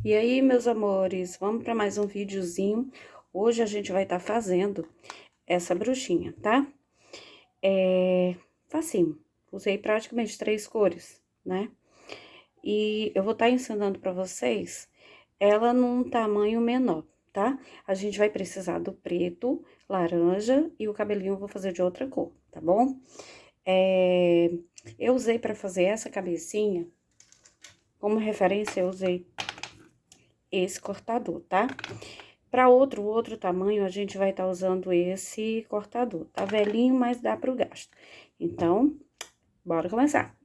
E aí, meus amores, vamos para mais um videozinho. Hoje a gente vai estar fazendo essa bruxinha, tá? Facinho. Usei praticamente 3 cores, né? E eu vou estar ensinando para vocês ela num tamanho menor, tá? A gente vai precisar do preto, laranja e o cabelinho eu vou fazer de outra cor, tá bom? Eu usei para fazer essa cabecinha, como referência, eu usei esse cortador, tá? Para outro tamanho, a gente vai estar usando esse cortador. Tá velhinho, mas dá pro gasto. Então, bora começar.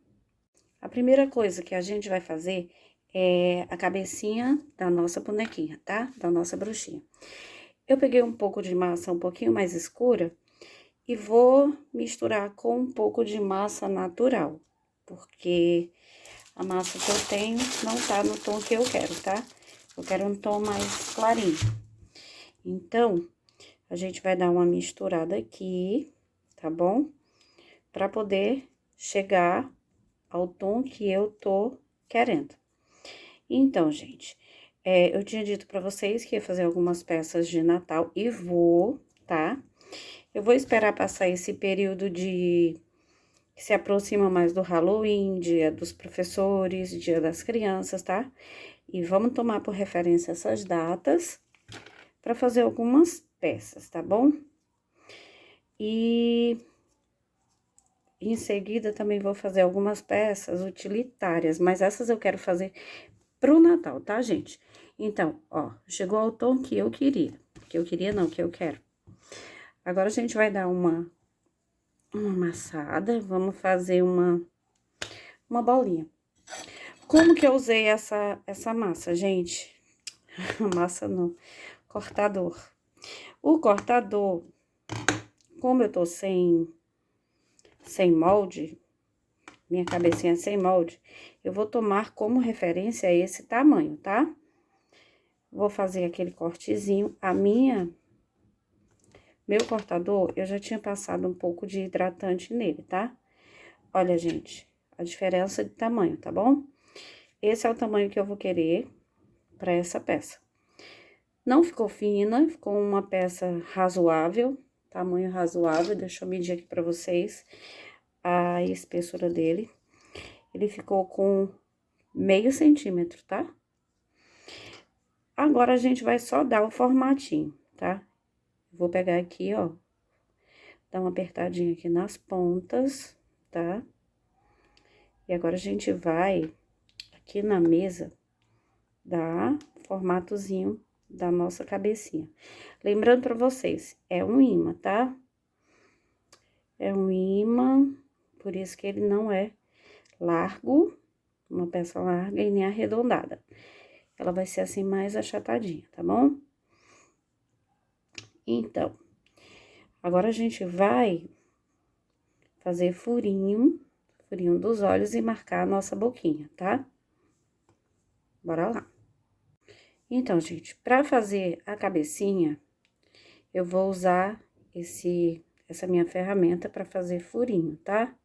A primeira coisa que a gente vai fazer é a cabecinha da nossa bonequinha, tá? Da nossa bruxinha. Eu peguei um pouco de massa um pouquinho mais escura e vou misturar com um pouco de massa natural, porque a massa que eu tenho não tá no tom que eu quero, tá? Eu quero um tom mais clarinho. Então, a gente vai dar uma misturada aqui, tá bom? Pra poder chegar ao tom que eu tô querendo. Então, gente, eu tinha dito pra vocês que ia fazer algumas peças de Natal e vou, tá? Eu vou esperar passar esse período que se aproxima mais do Halloween, dia dos professores, dia das crianças, tá? E vamos tomar por referência essas datas pra fazer algumas peças, tá bom? E em seguida também vou fazer algumas peças utilitárias, mas essas eu quero fazer pro Natal, tá, gente? Então, ó, chegou ao tom que eu queria. Que eu queria não, que eu quero. Agora a gente vai dar uma amassada, vamos fazer uma bolinha. Como que eu usei essa massa, gente? Massa não, cortador. O cortador, como eu tô sem molde, minha cabecinha sem molde, eu vou tomar como referência esse tamanho, tá? Vou fazer aquele cortezinho. Meu cortador, eu já tinha passado um pouco de hidratante nele, tá? Olha, gente, a diferença de tamanho, tá bom? Esse é o tamanho que eu vou querer pra essa peça. Não ficou fina, ficou uma peça razoável, tamanho razoável. Deixa eu medir aqui pra vocês a espessura dele. Ele ficou com meio centímetro, tá? Agora, a gente vai só dar o formatinho, tá? Vou pegar aqui, ó, dar uma apertadinha aqui nas pontas, tá? E agora, a gente vai aqui na mesa dar formatozinho da nossa cabecinha. Lembrando pra vocês, é um imã, tá? É um imã, por isso que ele não é largo, uma peça larga e nem arredondada. Ela vai ser assim mais achatadinha, tá bom? Então, agora a gente vai fazer furinho dos olhos e marcar a nossa boquinha, tá? Bora lá. Então, gente, pra fazer a cabecinha, eu vou usar essa minha ferramenta pra fazer furinho, tá?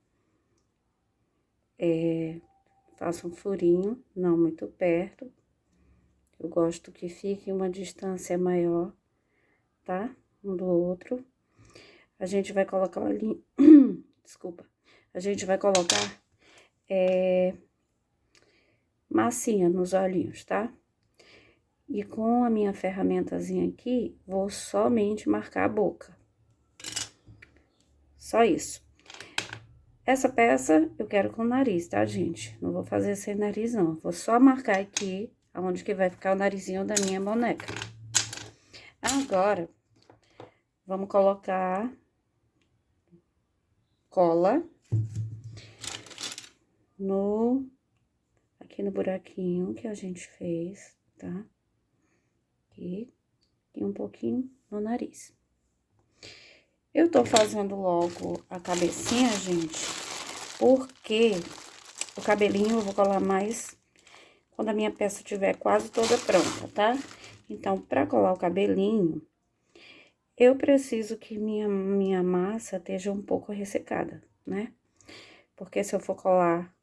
Faço um furinho, não muito perto. Eu gosto que fique uma distância maior, tá? Um do outro. A gente vai colocar o olhinho... Desculpa. A gente vai colocar massinha nos olhinhos, tá? E com a minha ferramentazinha aqui, vou somente marcar a boca. Só isso. Essa peça eu quero com o nariz, tá, gente? Não vou fazer sem nariz, não. Vou só marcar aqui, aonde que vai ficar o narizinho da minha boneca. Agora, vamos colocar cola aqui no buraquinho que a gente fez, tá? Aqui, e um pouquinho no nariz. Eu tô fazendo logo a cabecinha, gente, porque o cabelinho eu vou colar mais quando a minha peça estiver quase toda pronta, tá? Então, pra colar o cabelinho, eu preciso que minha massa esteja um pouco ressecada, né? Porque se eu for colar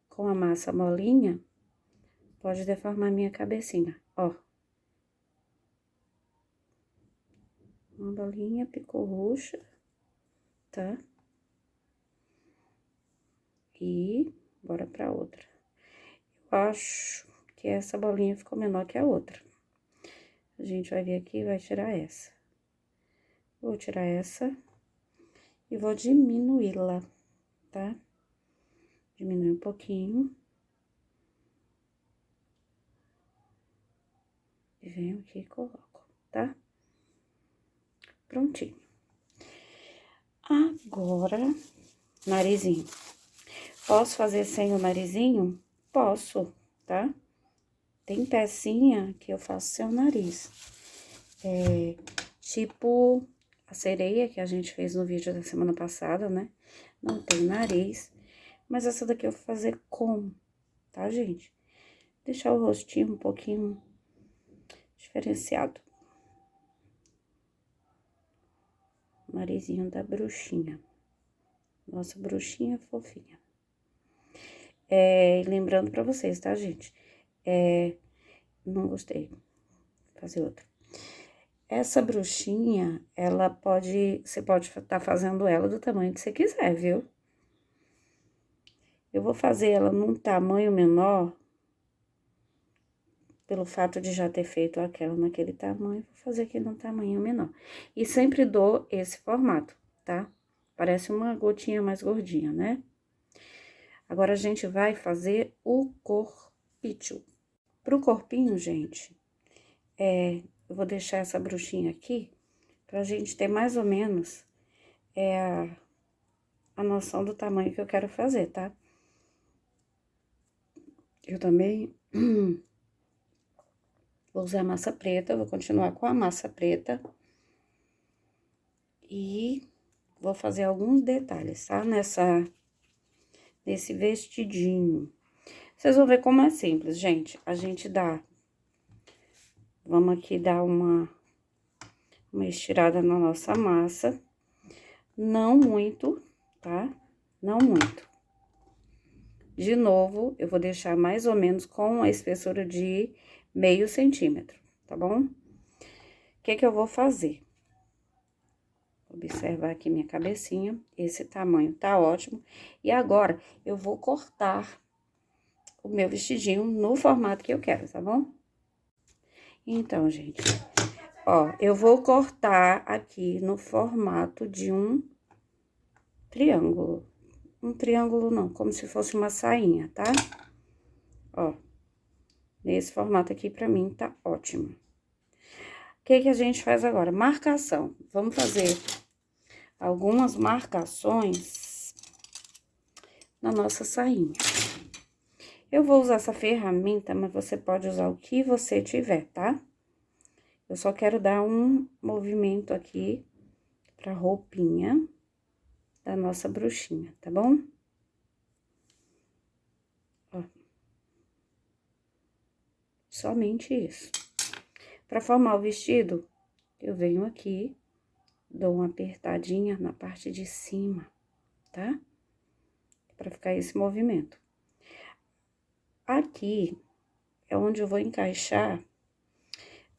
com a massa molinha, pode deformar minha cabecinha, ó. Uma bolinha picou roxa, tá? E bora pra outra. Eu acho que essa bolinha ficou menor que a outra. A gente vai vir aqui e vai tirar essa. Vou tirar essa e vou diminuí-la, tá? Diminuir um pouquinho. E venho aqui e coloco, tá? Prontinho. Agora, narizinho. Posso fazer sem o narizinho? Posso, tá? Tem pecinha que eu faço sem o nariz. Tipo a sereia que a gente fez no vídeo da semana passada, né? Não tem nariz. Mas essa daqui eu vou fazer com, tá, gente? Deixar o rostinho um pouquinho diferenciado. Narizinho da bruxinha. Nossa bruxinha fofinha. Lembrando pra vocês, tá, gente? Não gostei. Vou fazer outra. Essa bruxinha, você pode estar fazendo ela do tamanho que você quiser, viu? Eu vou fazer ela num tamanho menor, pelo fato de já ter feito aquela naquele tamanho, vou fazer aqui num tamanho menor. E sempre dou esse formato, tá? Parece uma gotinha mais gordinha, né? Agora, a gente vai fazer o corpício. Pro corpinho, gente, eu vou deixar essa bruxinha aqui, pra gente ter mais ou menos a noção do tamanho que eu quero fazer, tá? Eu também vou usar massa preta, vou continuar com a massa preta. E vou fazer alguns detalhes, tá? Nesse vestidinho. Vocês vão ver como é simples, gente. A gente vamos aqui dar uma estirada na nossa massa. Não muito, tá? Não muito. De novo, eu vou deixar mais ou menos com a espessura de meio centímetro, tá bom? O que que eu vou fazer? Observar aqui minha cabecinha, esse tamanho tá ótimo. E agora, eu vou cortar o meu vestidinho no formato que eu quero, tá bom? Então, gente, ó, eu vou cortar aqui no formato de um triângulo. Um triângulo não, como se fosse uma sainha, tá? Ó, nesse formato aqui pra mim tá ótimo. O que que a gente faz agora? Marcação. Vamos fazer algumas marcações na nossa sainha. Eu vou usar essa ferramenta, mas você pode usar o que você tiver, tá? Eu só quero dar um movimento aqui pra roupinha da nossa bruxinha, tá bom? Ó. Somente isso. Pra formar o vestido, eu venho aqui, dou uma apertadinha na parte de cima, tá? Pra ficar esse movimento. Aqui é onde eu vou encaixar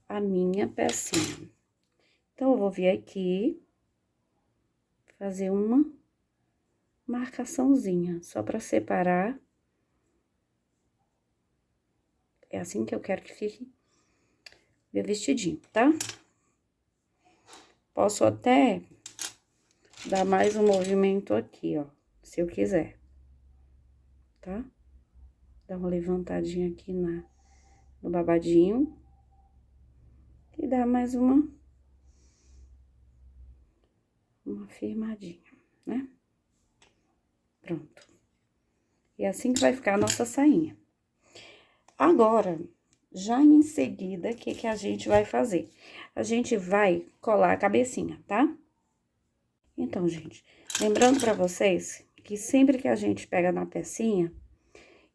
a minha pecinha. Então, eu vou vir aqui, fazer uma marcaçãozinha, só pra separar. É assim que eu quero que fique meu vestidinho, tá? Posso até dar mais um movimento aqui, ó, se eu quiser, tá? Dá uma levantadinha aqui no babadinho. E dá mais uma firmadinha, né? Pronto. E é assim que vai ficar a nossa sainha. Agora, já em seguida, o que que a gente vai fazer? A gente vai colar a cabecinha, tá? Então, gente, lembrando pra vocês que sempre que a gente pega na pecinha,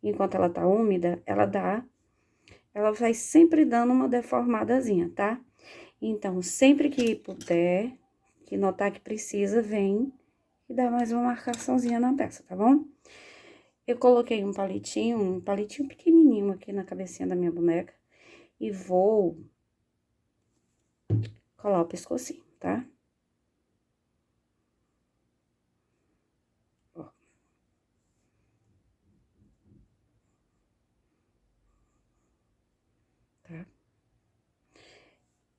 enquanto ela tá úmida, ela vai sempre dando uma deformadazinha, tá? Então, sempre que puder, que notar que precisa, vem e dá mais uma marcaçãozinha na peça, tá bom? Eu coloquei um palitinho pequenininho aqui na cabecinha da minha boneca. E vou colar o pescocinho, tá? Ó. Tá?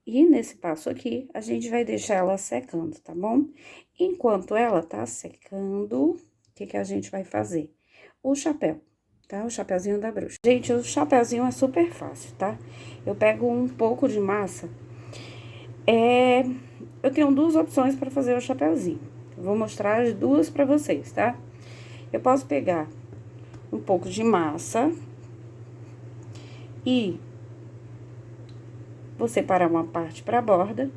E nesse passo aqui, a gente vai deixar ela secando, tá bom? Enquanto ela tá secando, o que a gente vai fazer? O chapéu, tá? O chapeuzinho da bruxa. Gente, o chapeuzinho é super fácil, tá? Eu pego um pouco de massa. Eu tenho duas opções para fazer o chapeuzinho. Eu vou mostrar as duas para vocês, tá? Eu posso pegar um pouco de massa e vou separar uma parte para a borda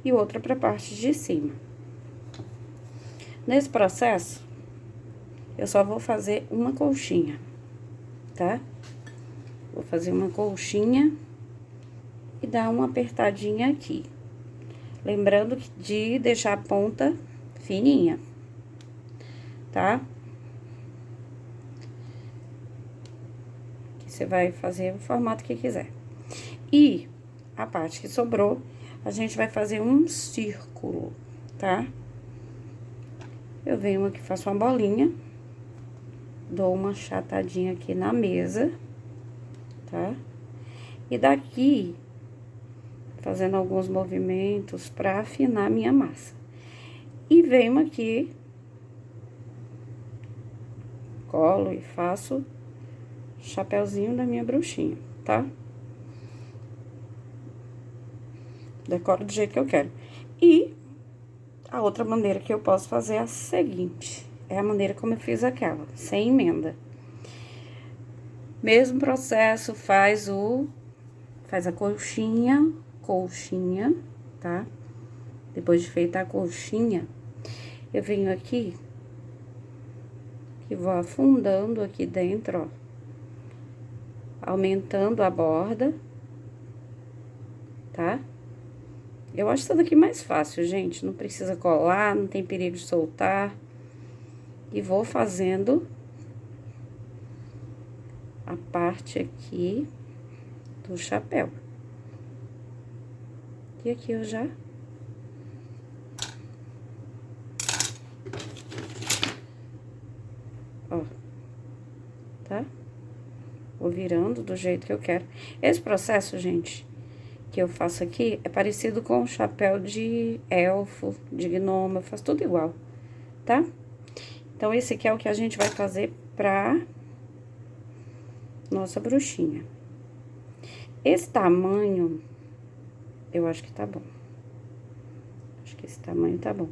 e outra para a parte de cima. Nesse processo, eu só vou fazer uma colchinha, tá? Vou fazer uma colchinha e dar uma apertadinha aqui. Lembrando de deixar a ponta fininha, tá? Que você vai fazer o formato que quiser. E a parte que sobrou, a gente vai fazer um círculo, tá? Eu venho aqui, faço uma bolinha, dou uma achatadinha aqui na mesa, tá? E daqui, fazendo alguns movimentos pra afinar minha massa. E venho aqui, colo e faço o chapeuzinho da minha bruxinha, tá? Decoro do jeito que eu quero. E a outra maneira que eu posso fazer é a seguinte. É a maneira como eu fiz aquela, sem emenda. Mesmo processo, faz a colchinha, tá? Depois de feita a colchinha, eu venho aqui e vou afundando aqui dentro, ó. Aumentando a borda, tá? Eu acho essa daqui mais fácil, gente. Não precisa colar, não tem perigo de soltar. E vou fazendo a parte aqui do chapéu. E aqui eu já... Ó, tá? Vou virando do jeito que eu quero. Esse processo, gente, que eu faço aqui, é parecido com o chapéu de elfo, de gnomo, eu faço tudo igual, tá? Então, esse aqui é o que a gente vai fazer pra nossa bruxinha. Esse tamanho, eu acho que tá bom. Acho que esse tamanho tá bom.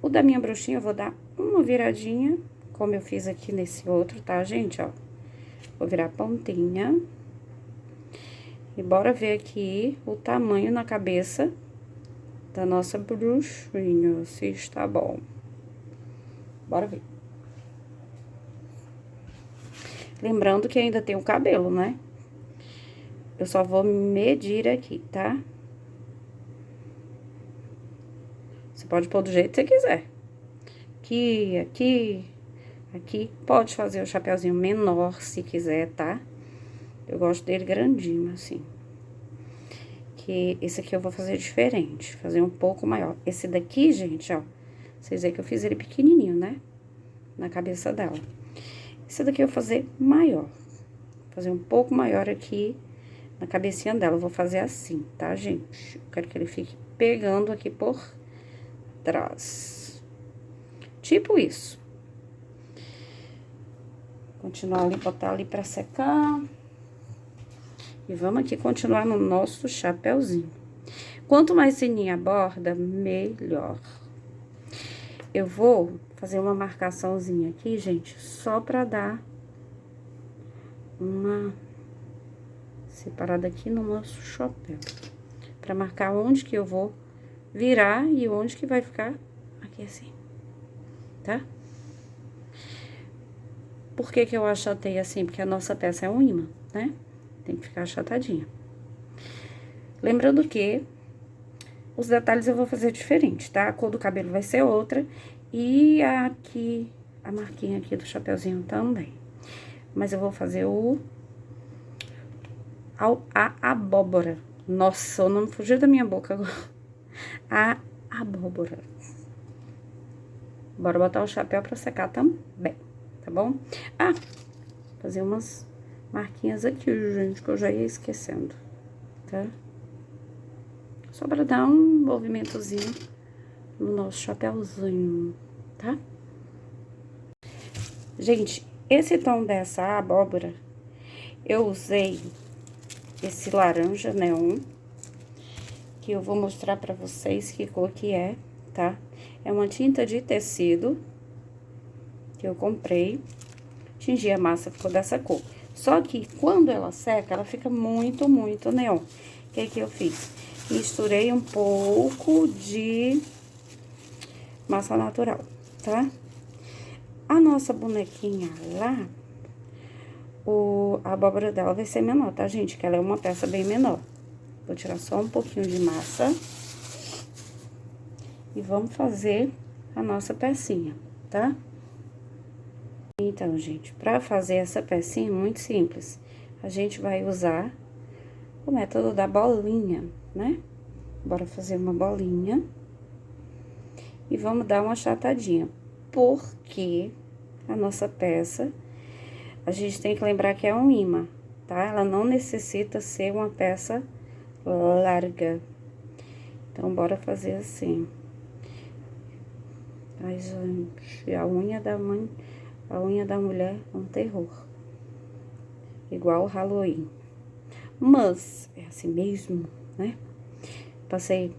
O da minha bruxinha, eu vou dar uma viradinha, como eu fiz aqui nesse outro, tá, gente? Ó, vou virar a pontinha. E bora ver aqui o tamanho na cabeça da nossa bruxinha, se está bom. Bora ver. Lembrando que ainda tem o cabelo, né? Eu só vou medir aqui, tá? Você pode pôr do jeito que você quiser. Aqui, aqui, aqui. Pode fazer o chapeuzinho menor, se quiser, tá? Eu gosto dele grandinho, assim. Que esse aqui eu vou fazer diferente, fazer um pouco maior. Esse daqui, gente, ó, vocês veem que eu fiz ele pequenininho, né? Na cabeça dela. Esse daqui eu vou fazer maior. Fazer um pouco maior aqui na cabecinha dela. Eu vou fazer assim, tá, gente? Eu quero que ele fique pegando aqui por trás. Tipo isso. Continuar ali, botar ali pra secar. E vamos aqui continuar no nosso chapeuzinho. Quanto mais fininha a borda, melhor. Eu vou fazer uma marcaçãozinha aqui, gente, só pra dar uma separada aqui no nosso chapéu. Pra marcar onde que eu vou virar e onde que vai ficar aqui assim, tá? Por que que eu achatei assim? Porque a nossa peça é um imã, né? Tem que ficar achatadinha. Lembrando que os detalhes eu vou fazer diferente, tá? A cor do cabelo vai ser outra. E aqui, a marquinha aqui do chapeuzinho também. Mas eu vou fazer a abóbora. Nossa, o nome fugiu da minha boca agora. A abóbora. Bora botar o chapéu pra secar também, tá bom? Ah, fazer umas marquinhas aqui, gente, que eu já ia esquecendo, tá? Só pra dar um movimentozinho no nosso chapéuzinho, tá? Gente, esse tom dessa abóbora, eu usei esse laranja neon, que eu vou mostrar pra vocês que cor que é, tá? É uma tinta de tecido que eu comprei, tingi a massa, ficou dessa cor. Só que quando ela seca, ela fica muito, muito neon. O que que eu fiz? Misturei um pouco de massa natural, tá? A nossa bonequinha lá, a abóbora dela vai ser menor, tá, gente? Que ela é uma peça bem menor. Vou tirar só um pouquinho de massa. E vamos fazer a nossa pecinha, tá? Então, gente, pra fazer essa pecinha, muito simples. A gente vai usar o método da bolinha, né? Bora fazer uma bolinha. E vamos dar uma achatadinha. Porque a nossa peça, a gente tem que lembrar que é um imã, tá? Ela não necessita ser uma peça larga. Então, bora fazer assim. Ai, gente, a unha da mulher é um terror. Igual o Halloween. Mas, é assim mesmo, né? Passei,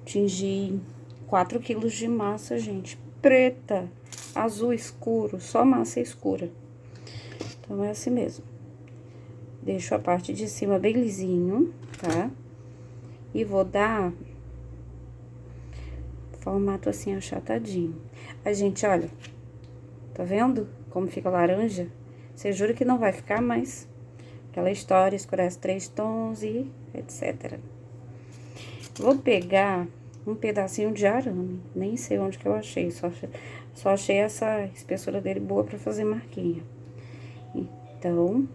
tingi 4 quilos de massa, gente. Preta, azul escuro, só massa escura. Então, é assim mesmo. Deixo a parte de cima bem lisinho, tá? E vou dar formato assim, achatadinho. A gente, olha, tá vendo como fica laranja? Você jura que não vai ficar, mas aquela história, escurece 3 tons e etc. Vou pegar um pedacinho de arame, nem sei onde que eu achei, só achei essa espessura dele boa pra fazer marquinha. Então,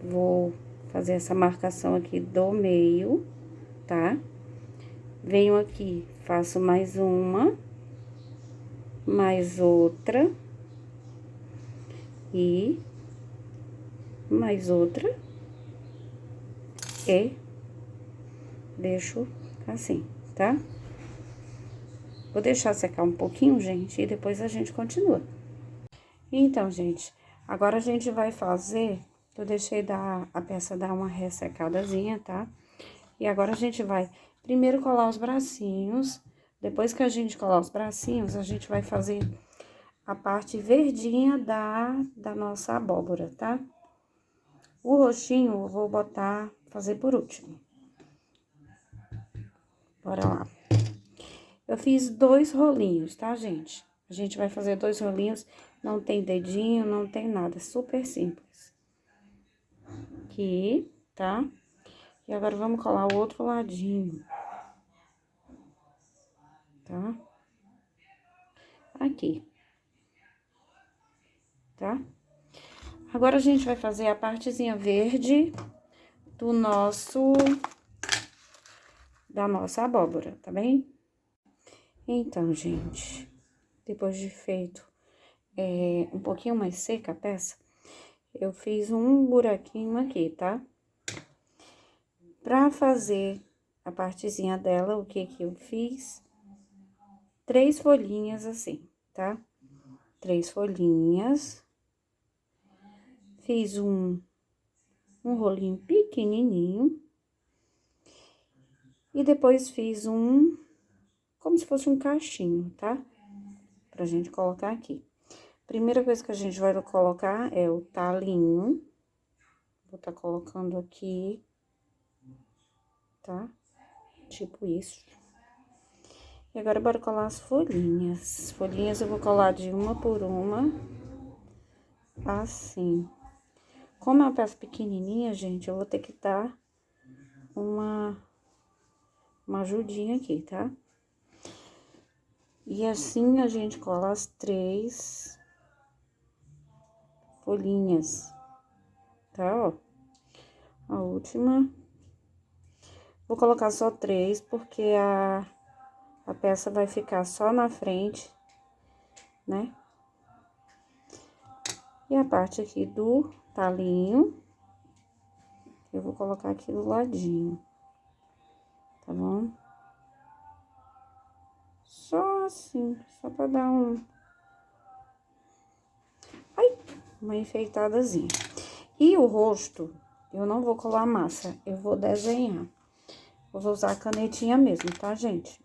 vou fazer essa marcação aqui do meio, tá? Venho aqui, faço mais uma, mais outra e mais outra e deixo assim, tá? Vou deixar secar um pouquinho, gente, e depois a gente continua. Então, gente, agora a gente vai fazer, eu deixei a peça dar uma ressecadazinha, tá? E agora a gente vai primeiro colar os bracinhos, depois que a gente colar os bracinhos, a gente vai fazer a parte verdinha da nossa abóbora, tá? O roxinho eu vou fazer por último. Bora lá. Eu fiz 2 rolinhos, tá, gente? A gente vai fazer 2 rolinhos, não tem dedinho, não tem nada, super simples. Aqui, tá? E agora, vamos colar o outro ladinho. Tá? Aqui. Tá? Agora, a gente vai fazer a partezinha verde da nossa abóbora, tá bem? Então, gente, depois de feito um pouquinho mais seca a peça, eu fiz um buraquinho aqui, tá? Pra fazer a partezinha dela, o que que eu fiz? 3 folhinhas assim, tá? 3 folhinhas. Fiz um rolinho pequenininho. E depois fiz como se fosse um cachinho, tá? Pra gente colocar aqui. Primeira coisa que a gente vai colocar é o talinho. Vou tá colocando aqui, tá? Tipo isso. E agora, bora colar as folhinhas. As folhinhas eu vou colar de uma por uma, assim. Como é uma peça pequenininha, gente, eu vou ter que dar uma ajudinha aqui, tá? E assim a gente cola as 3 folhinhas, tá, ó. A última. Vou colocar só 3, porque a peça vai ficar só na frente, né? E a parte aqui do talinho, eu vou colocar aqui do ladinho, tá bom? Só assim, só pra dar uma enfeitadazinha. E o rosto, eu não vou colar massa, eu vou desenhar. Eu vou usar a canetinha mesmo, tá, gente?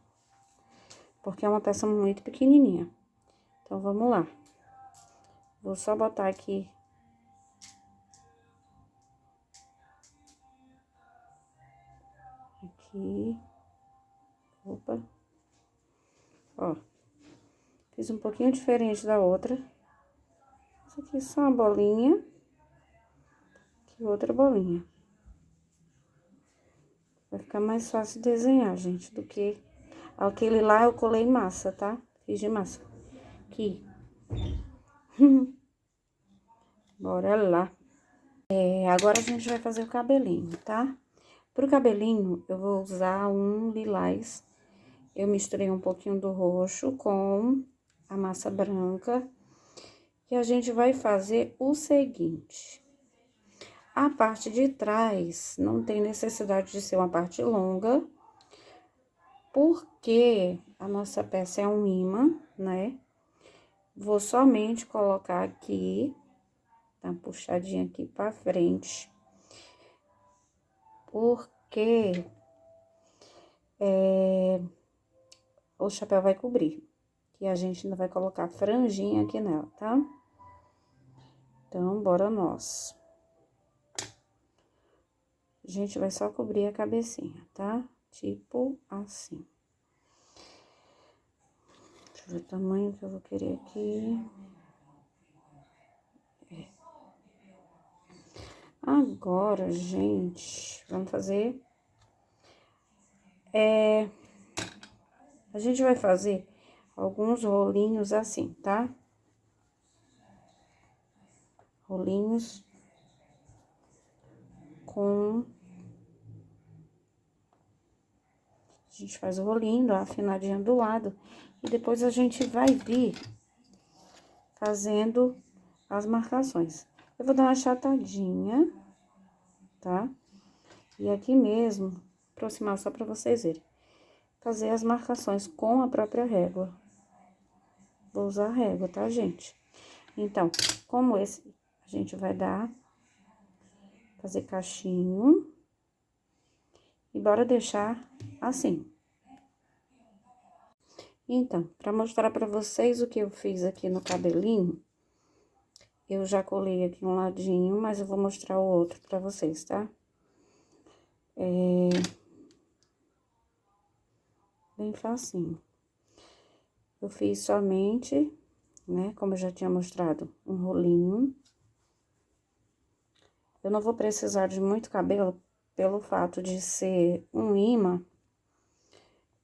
Porque é uma peça muito pequenininha. Então, vamos lá. Vou só botar aqui. Aqui. Opa. Ó. Fiz um pouquinho diferente da outra. Isso aqui é só uma bolinha. Aqui outra bolinha. Vai ficar mais fácil desenhar, gente, do que... Aquele lá eu colei massa, tá? Fiz de massa. Aqui. Bora lá. Agora a gente vai fazer o cabelinho, tá? Pro cabelinho, eu vou usar um lilás. Eu misturei um pouquinho do roxo com a massa branca. E a gente vai fazer o seguinte. A parte de trás não tem necessidade de ser uma parte longa, porque a nossa peça é um imã, né? Vou somente colocar aqui, tá puxadinha aqui pra frente, porque o chapéu vai cobrir. E a gente ainda vai colocar franjinha aqui nela, tá? Então, bora nós. A gente vai só cobrir a cabecinha, tá? Tipo assim. Deixa eu ver o tamanho que eu vou querer aqui. Agora, gente, vamos fazer... A gente vai fazer alguns rolinhos assim, tá? Rolinhos com... A gente faz o rolinho, dá uma afinadinha do lado. E depois a gente vai vir fazendo as marcações. Eu vou dar uma achatadinha, tá? E aqui mesmo, aproximar só pra vocês verem. Fazer as marcações com a própria régua. Vou usar a régua, tá, gente? Então, como esse, a gente vai fazer cachinho. E bora deixar assim. Então, pra mostrar pra vocês o que eu fiz aqui no cabelinho, eu já colei aqui um ladinho, mas eu vou mostrar o outro pra vocês, tá? Bem facinho. Eu fiz somente, né, como eu já tinha mostrado, um rolinho. Eu não vou precisar de muito cabelo, pelo fato de ser um imã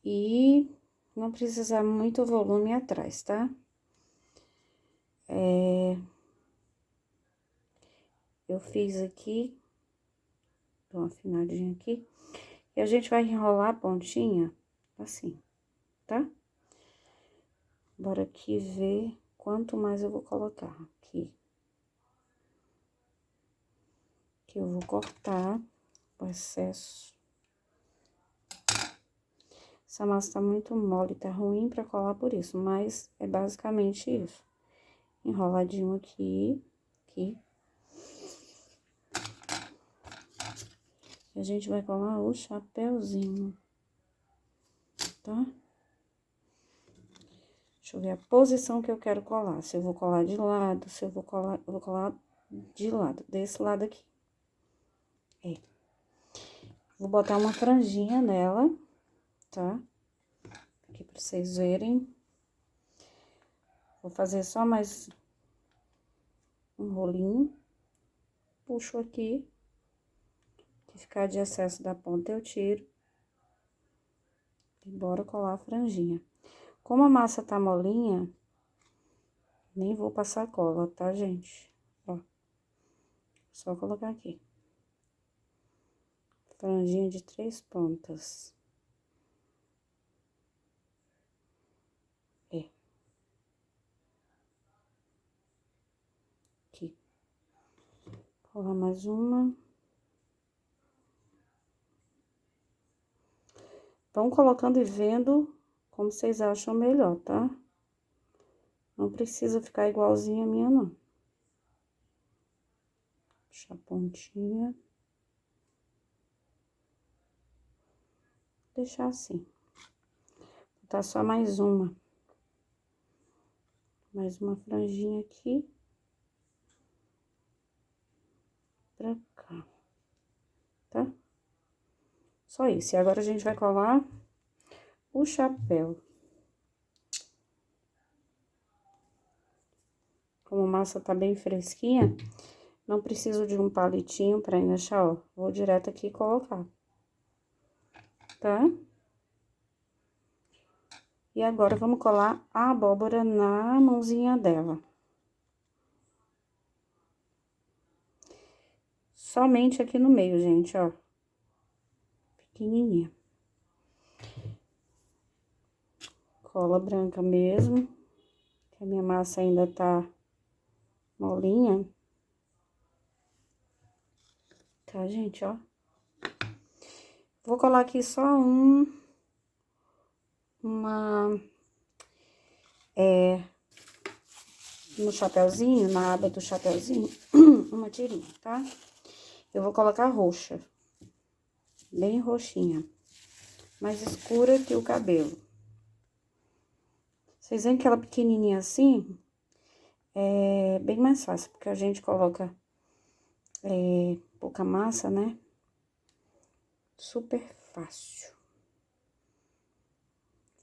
e não precisar muito volume atrás, tá? Eu fiz aqui, dou uma afinadinha aqui, e a gente vai enrolar a pontinha assim, tá? Bora aqui ver quanto mais eu vou colocar aqui. Que eu vou cortar o excesso. Essa massa tá muito mole, tá ruim pra colar por isso, mas é basicamente isso. Enroladinho aqui, aqui. E a gente vai colar o chapéuzinho, tá? Deixa eu ver a posição que eu quero colar. Se eu vou colar de lado, se eu vou colar... Eu vou colar de lado, desse lado aqui. Vou botar uma franjinha nela, tá? Aqui pra vocês verem. Vou fazer só mais um rolinho. Puxo aqui. Se ficar de excesso da ponta, eu tiro. E bora colar a franjinha. Como a massa tá molinha, nem vou passar cola, tá, gente? Ó. Só colocar aqui. Franjinha de 3 pontas. Aqui. Colar mais uma. Vão colocando e vendo como vocês acham melhor, tá? Não precisa ficar igualzinha a minha, não. Deixa a pontinha. Deixar assim. Vou botar só mais uma. Mais uma franjinha aqui. Pra cá. Tá? Só isso. E agora a gente vai colar o chapéu. Como a massa tá bem fresquinha, não preciso de um palitinho pra enganchar, ó. Vou direto aqui colocar. Tá? E agora, vamos colar a abóbora na mãozinha dela. Somente aqui no meio, gente, ó. Pequenininha. Cola branca mesmo, que a minha massa ainda tá molinha. Tá, gente, ó. Vou colar aqui só no chapéuzinho, na aba do chapéuzinho, uma tirinha, tá? Eu vou colocar roxa, bem roxinha, mais escura que o cabelo. Vocês veem que ela pequenininha assim, é bem mais fácil, porque a gente coloca pouca massa, né? Super fácil.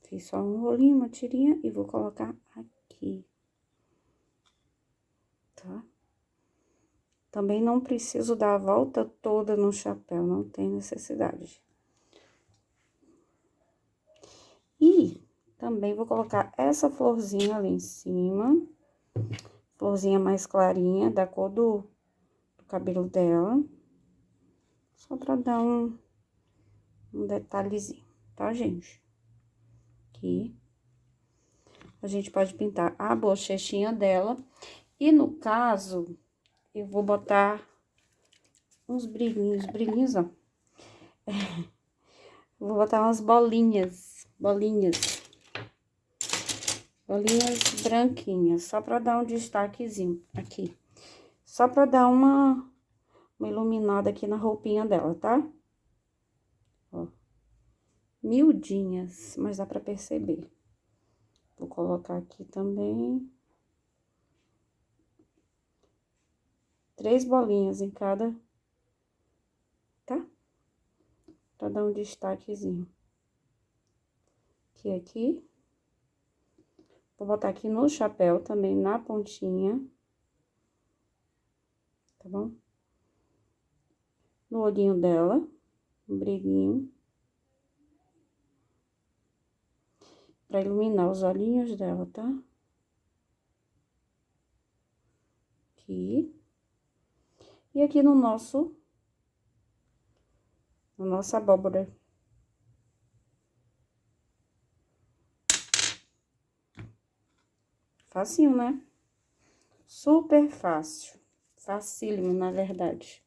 Fiz só um rolinho, uma tirinha e vou colocar aqui. Tá? Também não preciso dar a volta toda no chapéu, não tem necessidade. E também vou colocar essa florzinha ali em cima. Florzinha mais clarinha, da cor do cabelo dela. Só pra dar um detalhezinho, tá, gente? Aqui. A gente pode pintar a bochechinha dela. E no caso, eu vou botar uns brilhinhos, ó. Vou botar umas bolinhas branquinhas, só pra dar um destaquezinho aqui. Só pra dar uma iluminada aqui na roupinha dela, tá? Ó, miudinhas, mas dá pra perceber. Vou colocar aqui também 3 bolinhas em cada, tá? Pra dar um destaquezinho. Aqui. Vou botar aqui no chapéu também, na pontinha. Tá bom? No olhinho dela, um brilhinho. Pra iluminar os olhinhos dela, tá? Aqui. E aqui no nossa abóbora. Facinho, né? Super fácil. Facílimo, na verdade.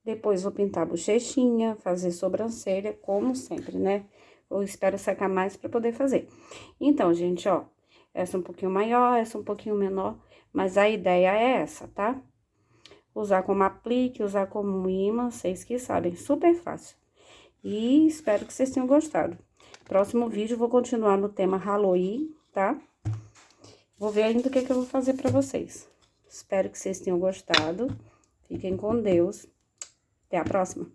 Depois vou pintar a bochechinha, fazer sobrancelha, como sempre, né? Eu espero secar mais pra poder fazer. Então, gente, ó, essa um pouquinho maior, essa um pouquinho menor, mas a ideia é essa, tá? Usar como aplique, usar como imã, vocês que sabem, super fácil. E espero que vocês tenham gostado. Próximo vídeo, eu vou continuar no tema Halloween, tá? Vou ver ainda o que eu vou fazer pra vocês. Espero que vocês tenham gostado. Fiquem com Deus. Até a próxima.